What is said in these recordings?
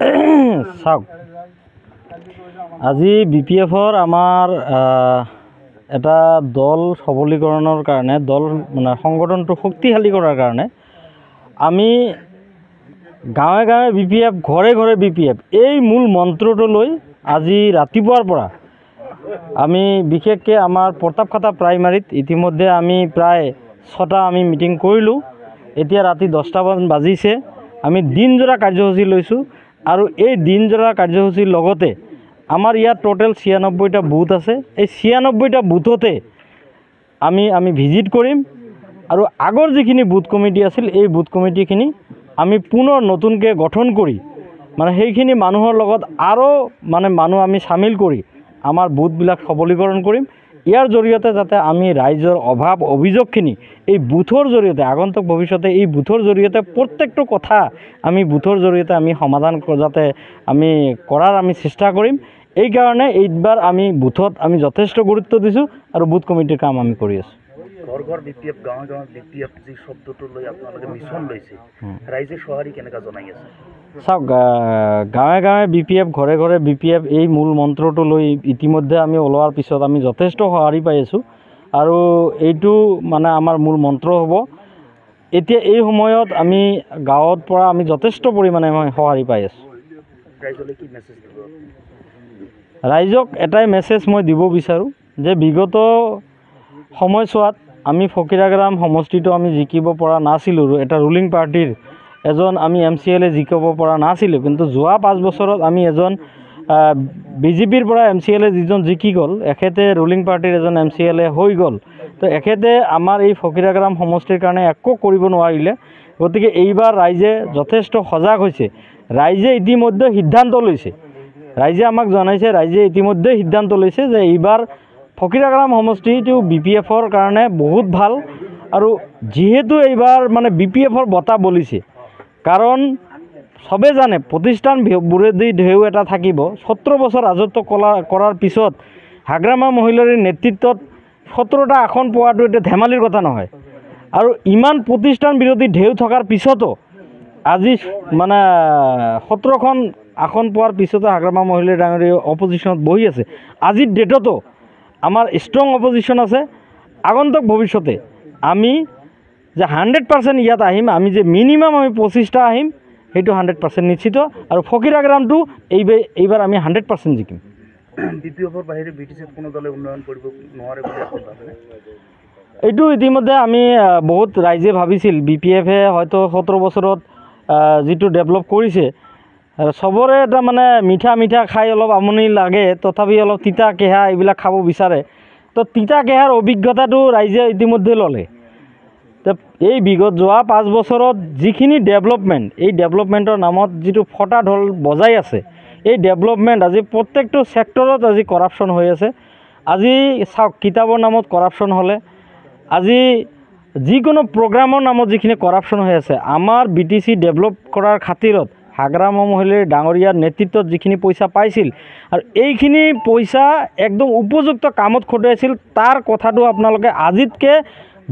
চাওক, আজি BPFৰ আমাৰ এটা দল সবলীকৰণৰ কাৰণে, দল মানে সংগঠনটো শক্তিশালী কৰাৰ কাৰণে আমি গাঁৱে গাঁৱে BPF, ঘৰে ঘৰে BPF এই মূল মন্ত্ৰটো লৈ আজি ৰাতিপুৱাৰ পৰা আমি বিশেষকৈ আমাৰ প্ৰতাপখাতা প্ৰাইমাৰীত ইতিমধ্যে আমি প্ৰায় 6টা আমি মিটিং কৰিলোঁ। এতিয়া ৰাতি 10টা বাজিছে। আমি দিনজোৰা কাৰ্যসূচী লৈছোঁ আৰু এই দিনজোৰা কাৰ্যসূচীৰ লগতে আমাৰ ইয়াত টোটেল 96টা বুথ আছে। এই 96টা বুথতে আমি ভিজিট কৰিম আৰু আগৰ যিখিনি বুথ কমিটি আছিল এই বুথ কমিটিখিনি আমি পুনৰ নতুনকৈ গঠন কৰি মানে সেইখিনি মানুহৰ লগত আৰু মানে মানুহ আমি চামিল কৰি আমাৰ বুথবিলাক সবলীকৰণ কৰিম। ইয়াৰ জৰিয়তে যাতে আমি ৰাইজৰ অভাৱ অভিযোগখিনি এই বুথৰ জৰিয়তে আগন্তুক ভৱিষ্যতে এই বুথৰ জৰিয়তে প্ৰত্যেকটো কথা আমি বুথৰ জৰিয়তে আমি সমাধান যাতে আমি কৰাৰ আমি চেষ্টা কৰিম। এইকাৰণে এইবাৰ আমি বুথত আমি যথেষ্ট গুৰুত্ব দিছোঁ আৰু বুথ কমিটিৰ কাম আমি কৰি আছোঁ। ঘৰ ঘৰ BPF, গাঁৱে গাঁৱে BPF যি শব্দটো লৈ আপোনালোকে মিছন লৈছে, ৰাইজে সঁহাৰি কেনেকৈ জনাই আছে? চাওক, গাঁৱে গাঁৱে BPF, ঘৰে ঘৰে BPF এই মূল মন্ত্ৰটো লৈ ইতিমধ্যে আমি ওলোৱাৰ পিছত আমি যথেষ্ট সঁহাৰি পাই আছোঁ আৰু এইটো মানে আমাৰ মূল মন্ত্ৰ হ'ব। এতিয়া এই সময়ত আমি গাঁৱৰ পৰা আমি যথেষ্ট পৰিমাণে সঁহাৰি পাই আছোঁ। ৰাইজলৈ কি মেছেজ দিব? ৰাইজক এটাই মেছেজ মই দিব বিচাৰোঁ যে বিগত সময়ছোৱাত আমি ফকিৰাগ্ৰাম সমষ্টিটো আমি জিকিব পৰা নাছিলোঁ। এটা ৰুলিং পাৰ্টিৰ এজন আমি MCLA জিকাব পৰা নাছিলোঁ, কিন্তু যোৱা 5 বছৰত আমি এজন BJPৰ পৰা MCLA যিজন জিকি গ'ল, এখেতে ৰুলিং পাৰ্টিৰ এজন MCLA হৈ গ'ল। তো এখেতে আমাৰ এই ফকিৰাগ্ৰাম সমষ্টিৰ কাৰণে একো কৰিব নোৱাৰিলে। গতিকে এইবাৰ ৰাইজে যথেষ্ট সজাগ হৈছে। ৰাইজে ইতিমধ্যে সিদ্ধান্ত লৈছে, ৰাইজে আমাক জনাইছে, ৰাইজে ইতিমধ্যে সিদ্ধান্ত লৈছে যে এইবাৰ ফকিৰাগ্ৰাম সমষ্টিটো BPFৰ কাৰণে বহুত ভাল। আৰু যিহেতু এইবাৰ মানে BPFৰ বঁটা বলিছে, কাৰণ চবে জানে প্ৰতিষ্ঠান বুৰেদি ঢেউ এটা থাকিব। 17 বছৰ ৰাজত্ব কৰাৰ পিছত হাগ্ৰামা মহিলাৰ নেতৃত্বত 17টা আসন পোৱাটো এতিয়া ধেমালিৰ কথা নহয়। আৰু ইমান প্ৰতিষ্ঠান বিৰোধী ঢেউ থকাৰ পিছতো আজি মানে 17খন আসন পোৱাৰ পিছতো হাগ্ৰামা মহিলা ডাঙৰীয়া অপজিশ্যনত বহি আছে। আজিৰ ডেটতো আমাৰ ষ্ট্ৰং অপজিশ্যন আছে। আগন্তুক ভৱিষ্যতে আমি যে 100% ইয়াত আহিম, আমি যে মিনিমাম আমি 25টা আহিম, সেইটো 100% নিশ্চিত। আৰু ফকিৰাগ্ৰামটো এইবাৰ আমি 100% জিকিম। BPFৰ বাহিৰে BTCত কোনো দলে উন্নয়ন কৰিব নোৱাৰে বুলি আপুনি ভাবেনে? এইটো ইতিমধ্যে আমি বহুত ৰাইজে ভাবিছিল BPFে হয়তো 17 বছৰত যিটো ডেভেলপ কৰিছে, চবৰে এটা মানে মিঠা মিঠা খাই অলপ আমনি লাগে, তথাপি অলপ তিতা কেহা এইবিলাক খাব বিচাৰে। তো তিতা কেহাৰ অভিজ্ঞতাটো ৰাইজে ইতিমধ্যে ল'লে। তো এই বিগত যোৱা 5 বছৰত যিখিনি ডেভেলপমেণ্ট, এই ডেভেলপমেণ্টৰ নামত যিটো ফটা ঢোল বজাই আছে, এই ডেভেলপমেণ্ট আজি প্ৰত্যেকটো ছেক্টৰত আজি কৰাপশ্যন হৈ আছে। আজি চাওক, কিতাপৰ নামত কৰাপশ্যন হ'লে, আজি যিকোনো প্ৰগ্ৰামৰ নামত যিখিনি কৰাপশ্যন হৈ আছে, আমাৰ BTC ডেভেলপ কৰাৰ খাতিৰত হাগ্ৰামা মহিলাৰ ডাঙৰীয়াৰ নেতৃত্বত যিখিনি পইচা পাইছিল আৰু এইখিনি পইচা একদম উপযুক্ত কামত খটুৱাইছিল। তাৰ কথাটো আপোনালোকে আজিতকৈ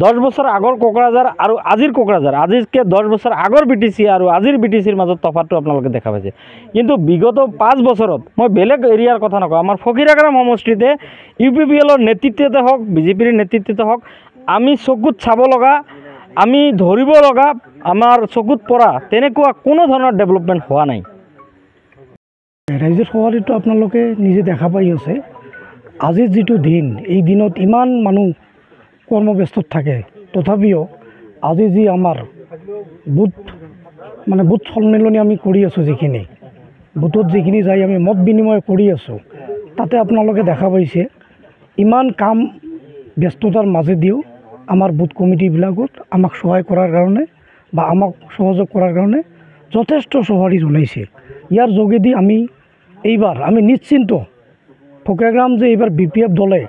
10 বছৰ আগৰ কোকৰাঝাৰ আৰু আজিৰ কোকৰাঝাৰ, আজিতকৈ 10 বছৰ আগৰ BTC আৰু আজিৰ BTCৰ মাজত তফাতটো আপোনালোকে দেখা পাইছে। কিন্তু বিগত 5 বছৰত মই বেলেগ এৰিয়াৰ কথা নকওঁ, আমাৰ ফকিৰাগ্ৰাম সমষ্টিতে UPPLৰ নেতৃত্বতে হওক, BJPৰ নেতৃত্বতে হওক, আমি চকুত চাব লগা, আমি ধৰিব লগা, আমাৰ চকুত পৰা তেনেকুৱা কোনো ধৰণৰ ডেভেলপমেণ্ট হোৱা নাই। ৰাইজৰ সঁহাৰিটো আপোনালোকে নিজে দেখা পাই আছে। আজিৰ যিটো দিন, এই দিনত ইমান মানুহ কৰ্মব্যস্তত থাকে, তথাপিও আজি যি আমাৰ বুথ সন্মিলনী আমি কৰি আছোঁ, যিখিনি বুথত যিখিনি যাই আমি মত বিনিময় কৰি আছোঁ, তাতে আপোনালোকে দেখা পাইছে ইমান কাম ব্যস্ততাৰ মাজেদিও আমাৰ বুথ কমিটিবিলাকত আমাক সহায় কৰাৰ কাৰণে বা আমাক সহযোগ কৰাৰ কাৰণে যথেষ্ট সঁহাৰি জনাইছে। ইয়াৰ যোগেদি এইবাৰ আমি নিশ্চিন্ত, ফকিৰাগ্ৰাম যে এইবাৰ BPF দলে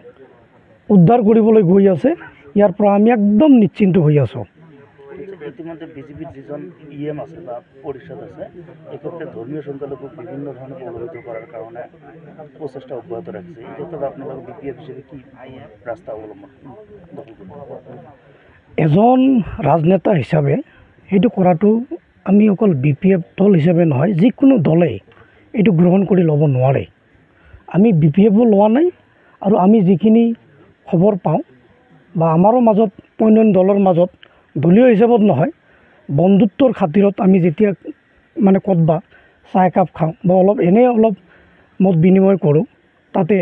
উদ্ধাৰ কৰিবলৈ গৈ আছে, ইয়াৰ পৰা আমি একদম নিশ্চিন্ত হৈ আছোঁ। ইতিমধ্যে BJPৰ যিজন EM আছে বা পৰিষদ আছে, এই ক্ষেত্রে ধর্মীয় সংখ্যালঘুক বিভিন্ন ধরনের প্রভাবিত করার কারণে প্রচেষ্টা অব্যাহত রাখছে। এই ক্ষেত্রে আপনারা BPF হিসেবে কি রাস্তা অবলম্বন এজন ৰাজনেতা হিচাপে সেইটো কৰাটো আমি অকল BPF দল হিচাপে নহয়, যিকোনো দলে এইটো গ্ৰহণ কৰি ল'ব নোৱাৰে। আমি BPFও লোৱা নাই আৰু আমি যিখিনি খবৰ পাওঁ বা আমাৰো মাজত অন্যান্য দলৰ মাজত দলীয় হিচাপত নহয়, বন্ধুত্বৰ খাতিৰত আমি যেতিয়া মানে ক'তবা চাহ একাপ খাওঁ বা এনেই অলপ মত বিনিময় কৰোঁ, তাতে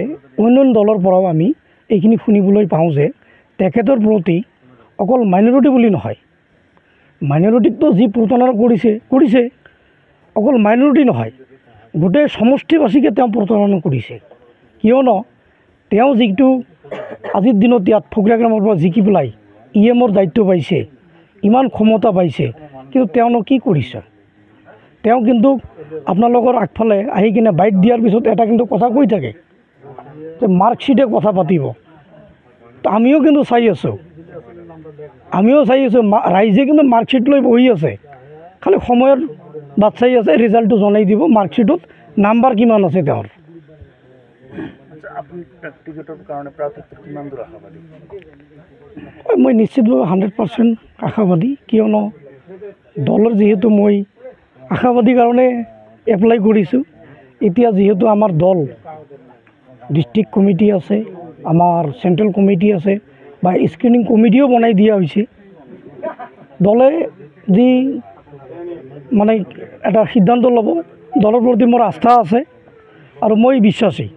অন্যান্য দলৰ পৰাও আমি এইখিনি শুনিবলৈ পাওঁ যে তেখেতৰ প্ৰতি অকল মাইনৰিটি বুলি নহয়, মাইনৰিটিকতো যি প্ৰতাৰণা কৰিছে অকল মাইনৰিটি নহয়, গোটেই সমষ্টিবাসীকে তেওঁ প্ৰতাৰণা কৰিছে। কিয়নো তেওঁ যিটো আজিৰ দিনত ইয়াত ফকীৰাগ্ৰামৰ পৰা জিকি পেলাই EMৰ দায়িত্ব পাইছে, ইমান ক্ষমতা পাইছে, কিন্তু তেওঁনো কি কৰিছে? তেওঁ কিন্তু আপোনালোকৰ আগফালে আহি কিনে বাইট দিয়াৰ পিছত এটা কিন্তু কথা কৈ থাকে যে মাৰ্কশ্বিটে কথা পাতিব। তো আমিও কিন্তু চাই আছোঁ, ৰাইজে কিন্তু মাৰ্কশ্বিট লৈ বহি আছে, খালি সময়ৰ বাট চাই আছে, ৰিজাল্টটো জনাই দিব মাৰ্কশ্বিটত নাম্বাৰ কিমান আছে তেওঁৰ। আচ্ছা, আপুনি টিকেটৰ কাৰণে প্ৰাৰ্থিত্ব কিমান দূৰ আশাবাদী? মই নিশ্চিতভাৱে 100% আশাবাদী, কিয়নো দলৰ যিহেতু মই আশাবাদী কাৰণে এপ্লাই কৰিছোঁ। এতিয়া যিহেতু আমাৰ দল ডিষ্ট্ৰিক্ট কমিটি আছে, আমাৰ চেণ্ট্ৰেল কমিটি আছে বা স্ক্ৰিনিং কমিটিও বনাই দিয়া হৈছে, দলে যি মানে এটা সিদ্ধান্ত ল'ব, দলৰ প্ৰতি মোৰ আস্থা আছে আৰু মই বিশ্বাসী